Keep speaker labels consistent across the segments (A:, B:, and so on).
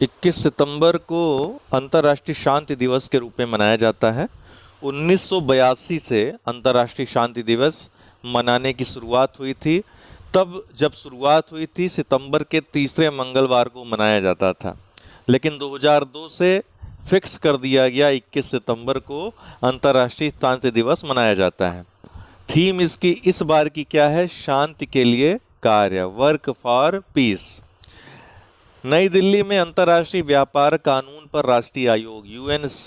A: 21 सितंबर को अंतर्राष्ट्रीय शांति दिवस के रूप में मनाया जाता है। 1982 से अंतर्राष्ट्रीय शांति दिवस मनाने की शुरुआत हुई थी। तब जब शुरुआत हुई थी सितंबर के तीसरे मंगलवार को मनाया जाता था, लेकिन 2002 से फिक्स कर दिया गया 21 सितंबर को अंतर्राष्ट्रीय शांति दिवस मनाया जाता है। थीम इसकी इस बार की क्या है? शांति के लिए कार्य, वर्क फॉर पीस। नई दिल्ली में अंतर्राष्ट्रीय व्यापार कानून पर राष्ट्रीय आयोग UNCITRAL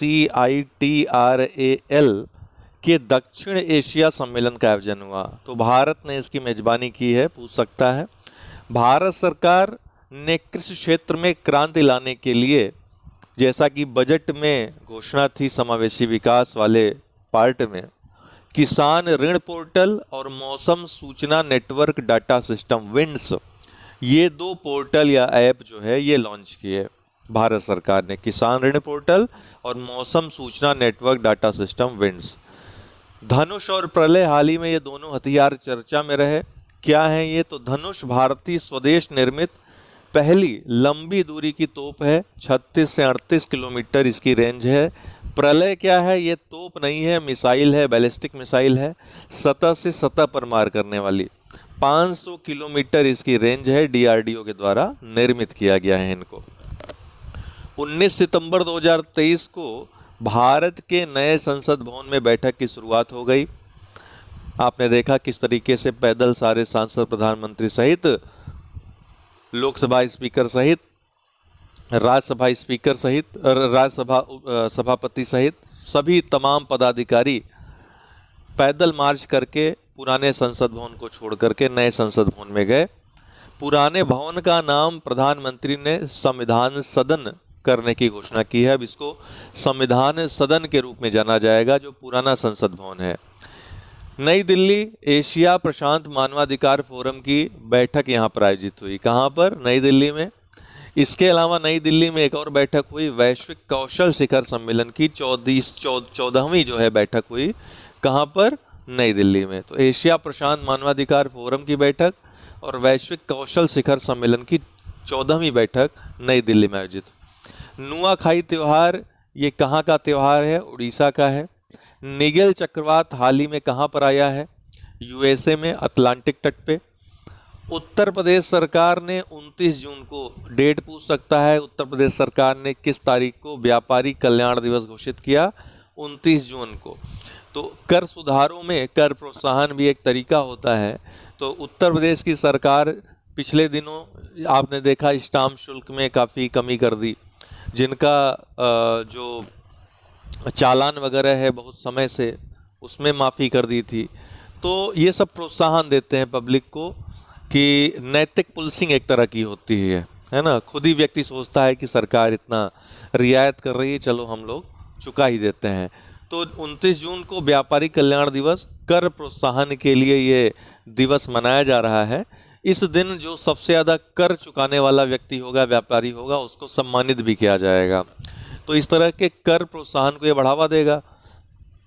A: के दक्षिण एशिया सम्मेलन का आयोजन हुआ। तो भारत ने इसकी मेजबानी की है, पूछ सकता है। भारत सरकार ने कृषि क्षेत्र में क्रांति लाने के लिए, जैसा कि बजट में घोषणा थी समावेशी विकास वाले पार्ट में, किसान ऋण पोर्टल और मौसम सूचना नेटवर्क डाटा सिस्टम विंड्स, ये दो पोर्टल या ऐप जो है ये लॉन्च किए भारत सरकार ने। किसान ऋण पोर्टल और मौसम सूचना नेटवर्क डाटा सिस्टम विंड्स। धनुष और प्रलय हाल ही में ये दोनों हथियार चर्चा में रहे। क्या है ये? तो धनुष भारतीय स्वदेश निर्मित पहली लंबी दूरी की तोप है। 36 से 38 किलोमीटर इसकी रेंज है। प्रलय क्या है? ये तोप नहीं है, मिसाइल है, बैलिस्टिक मिसाइल है, सतह से सतह पर मार करने वाली। 500 किलोमीटर इसकी रेंज है, DRDO के द्वारा निर्मित किया गया है इनको। 19 सितंबर 2023 को भारत के नए संसद भवन में बैठक की शुरुआत हो गई। आपने देखा किस तरीके से पैदल सारे सांसद, प्रधानमंत्री सहित, लोकसभा स्पीकर सहित, राज्यसभा स्पीकर सहित, राज्यसभा सभापति सहित सभी तमाम पदाधिकारी पैदल मार्च करके पुराने संसद भवन को छोड़ करके नए संसद भवन में गए। पुराने भवन का नाम प्रधानमंत्री ने संविधान सदन करने की घोषणा की है। अब इसको संविधान सदन के रूप में जाना जाएगा, जो पुराना संसद भवन है। नई दिल्ली एशिया प्रशांत मानवाधिकार फोरम की बैठक यहाँ पर आयोजित हुई। कहाँ पर? नई दिल्ली में। इसके अलावा नई दिल्ली में एक और बैठक हुई, वैश्विक कौशल शिखर सम्मेलन की 14वीं जो है बैठक हुई। कहाँ पर? नई दिल्ली में। तो एशिया प्रशांत मानवाधिकार फोरम की बैठक और वैश्विक कौशल शिखर सम्मेलन की 14वीं बैठक नई दिल्ली में आयोजित। नुआखाई त्यौहार, ये कहाँ का त्यौहार है? उड़ीसा का है। निगेल चक्रवात हाल ही में कहाँ पर आया है? USA में, अटलांटिक तट पे। उत्तर प्रदेश सरकार ने 29 जून को, डेट पूछ सकता है, उत्तर प्रदेश सरकार ने किस तारीख को व्यापारी कल्याण दिवस घोषित किया? 29 जून को। तो कर सुधारों में कर प्रोत्साहन भी एक तरीका होता है। तो उत्तर प्रदेश की सरकार पिछले दिनों आपने देखा स्टाम्प शुल्क में काफ़ी कमी कर दी। जिनका जो चालान वगैरह है बहुत समय से, उसमें माफ़ी कर दी थी। तो ये सब प्रोत्साहन देते हैं पब्लिक को कि नैतिक पुलिसिंग एक तरह की होती है ना। खुद ही व्यक्ति सोचता है कि सरकार इतना रियायत कर रही है, चलो हम लोग चुका ही देते हैं। तो 29 जून को व्यापारी कल्याण दिवस, कर प्रोत्साहन के लिए ये दिवस मनाया जा रहा है। इस दिन जो सबसे ज़्यादा कर चुकाने वाला व्यक्ति होगा, व्यापारी होगा, उसको सम्मानित भी किया जाएगा। तो इस तरह के कर प्रोत्साहन को ये बढ़ावा देगा।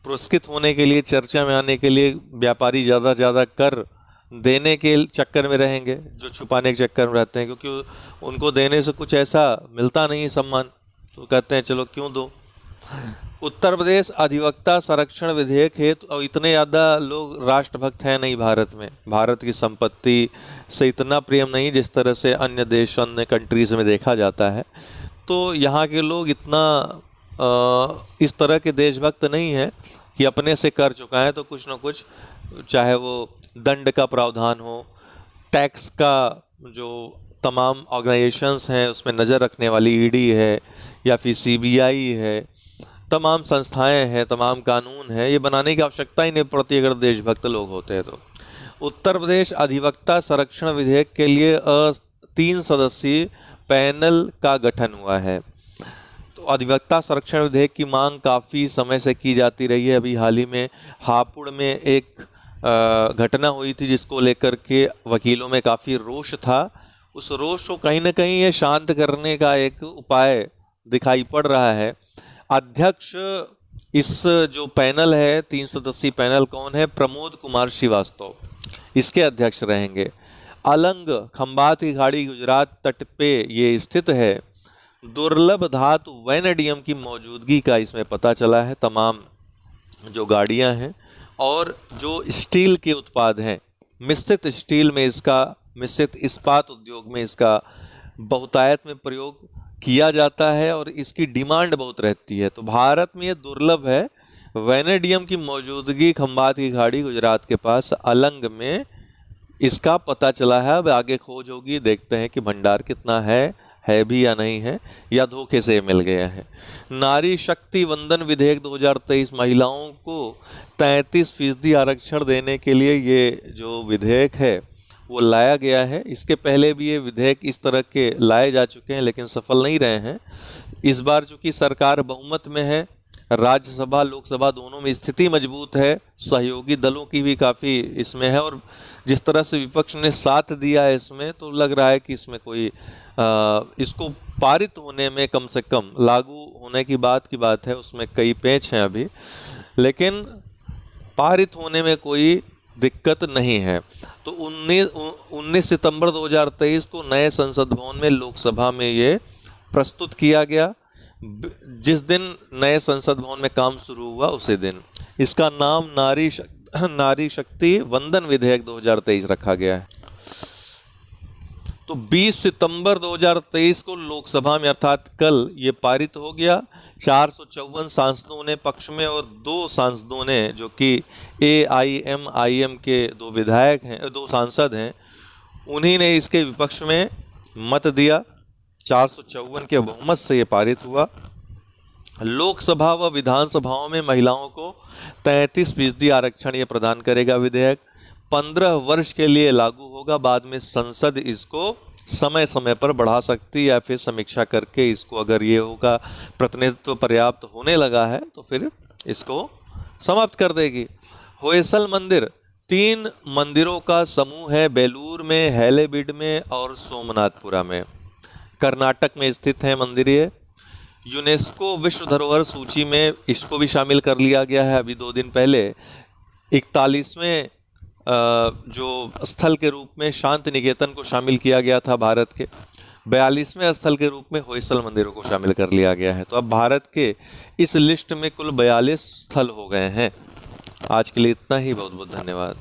A: पुरस्कृत होने के लिए, चर्चा में आने के लिए व्यापारी ज़्यादा से ज़्यादा कर देने के चक्कर में रहेंगे, जो छुपाने के चक्कर में रहते हैं, क्योंकि उनको देने से कुछ ऐसा मिलता नहीं सम्मान, तो कहते हैं चलो क्यों दो। उत्तर प्रदेश अधिवक्ता संरक्षण विधेयक हेतु, और इतने ज़्यादा लोग राष्ट्रभक्त हैं नहीं भारत में, भारत की संपत्ति से इतना प्रेम नहीं जिस तरह से अन्य देश, अन्य कंट्रीज़ में देखा जाता है। तो यहाँ के लोग इतना इस तरह के देशभक्त नहीं हैं कि अपने से कर चुकाएं तो कुछ ना कुछ, चाहे वो दंड का प्रावधान हो, टैक्स का जो तमाम ऑर्गेनाइजेशंस हैं उसमें नज़र रखने वाली ED है या फिर CBI है, तमाम संस्थाएं हैं, तमाम कानून हैं, ये बनाने की आवश्यकता ही नहीं पड़ती अगर देशभक्त लोग होते हैं तो। उत्तर प्रदेश अधिवक्ता संरक्षण विधेयक के लिए 3 सदस्यीय पैनल का गठन हुआ है। तो अधिवक्ता संरक्षण विधेयक की मांग काफ़ी समय से की जाती रही है। अभी हाल ही में हापुड़ में एक घटना हुई थी जिसको लेकर के वकीलों में काफ़ी रोष था। उस रोष को कहीं ना कहीं ये शांत करने का एक उपाय दिखाई पड़ रहा है। अध्यक्ष इस जो पैनल है, 3 सदस्यीय पैनल, कौन है? प्रमोद कुमार श्रीवास्तव इसके अध्यक्ष रहेंगे। अलंग, खंबात की खाड़ी गुजरात तट पे ये स्थित है। दुर्लभ धातु वैनेडियम की मौजूदगी का इसमें पता चला है। तमाम जो गाड़ियां हैं और जो स्टील के उत्पाद हैं, मिश्रित स्टील में इसका, मिश्रित इस्पात उद्योग में इसका बहुतायत में प्रयोग किया जाता है और इसकी डिमांड बहुत रहती है। तो भारत में ये दुर्लभ है। वैनेडियम की मौजूदगी खंभात की खाड़ी गुजरात के पास अलंग में इसका पता चला है। अब आगे खोज होगी, देखते हैं कि भंडार कितना है भी या नहीं है, या धोखे से मिल गया है। नारी शक्ति वंदन विधेयक 2023 महिलाओं को 33% आरक्षण देने के लिए ये जो विधेयक है वो लाया गया है। इसके पहले भी ये विधेयक इस तरह के लाए जा चुके हैं लेकिन सफल नहीं रहे हैं। इस बार चूंकि सरकार बहुमत में है, राज्यसभा लोकसभा दोनों में स्थिति मजबूत है, सहयोगी दलों की भी काफ़ी इसमें है, और जिस तरह से विपक्ष ने साथ दिया है इसमें, तो लग रहा है कि इसमें कोई इसको पारित होने में, कम से कम लागू होने की बात है, उसमें कई पेच हैं अभी, लेकिन पारित होने में कोई दिक्कत नहीं है। तो 19 सितंबर 2023 को नए संसद भवन में लोकसभा में ये प्रस्तुत किया गया। जिस दिन नए संसद भवन में काम शुरू हुआ उसी दिन इसका नाम नारी शक्ति वंदन विधेयक 2023 रखा गया है। तो 20 सितंबर 2023 को लोकसभा में, अर्थात कल, ये पारित हो गया। 454 सांसदों ने पक्ष में और 2 सांसदों ने, जो कि AIMIM के 2 विधायक हैं, 2 सांसद हैं, उन्हीं ने इसके विपक्ष में मत दिया। 454 के बहुमत से ये पारित हुआ। लोकसभा व विधानसभाओं में महिलाओं को 33% आरक्षण ये प्रदान करेगा विधेयक। 15 वर्ष के लिए लागू होगा। बाद में संसद इसको समय समय पर बढ़ा सकती या फिर समीक्षा करके इसको, अगर ये होगा प्रतिनिधित्व पर्याप्त होने लगा है, तो फिर इसको समाप्त कर देगी। होयसल मंदिर 3 मंदिरों का समूह है। बेलूर में, हैलेबीड में और सोमनाथपुरा में, कर्नाटक में स्थित है मंदिर। ये यूनेस्को विश्व धरोहर सूची में इसको भी शामिल कर लिया गया है। अभी 2 दिन पहले 41वें जो स्थल के रूप में शांति निकेतन को शामिल किया गया था भारत के, 42वें स्थल के रूप में होयसल मंदिरों को शामिल कर लिया गया है। तो अब भारत के इस लिस्ट में कुल 42 स्थल हो गए हैं। आज के लिए इतना ही। बहुत बहुत धन्यवाद।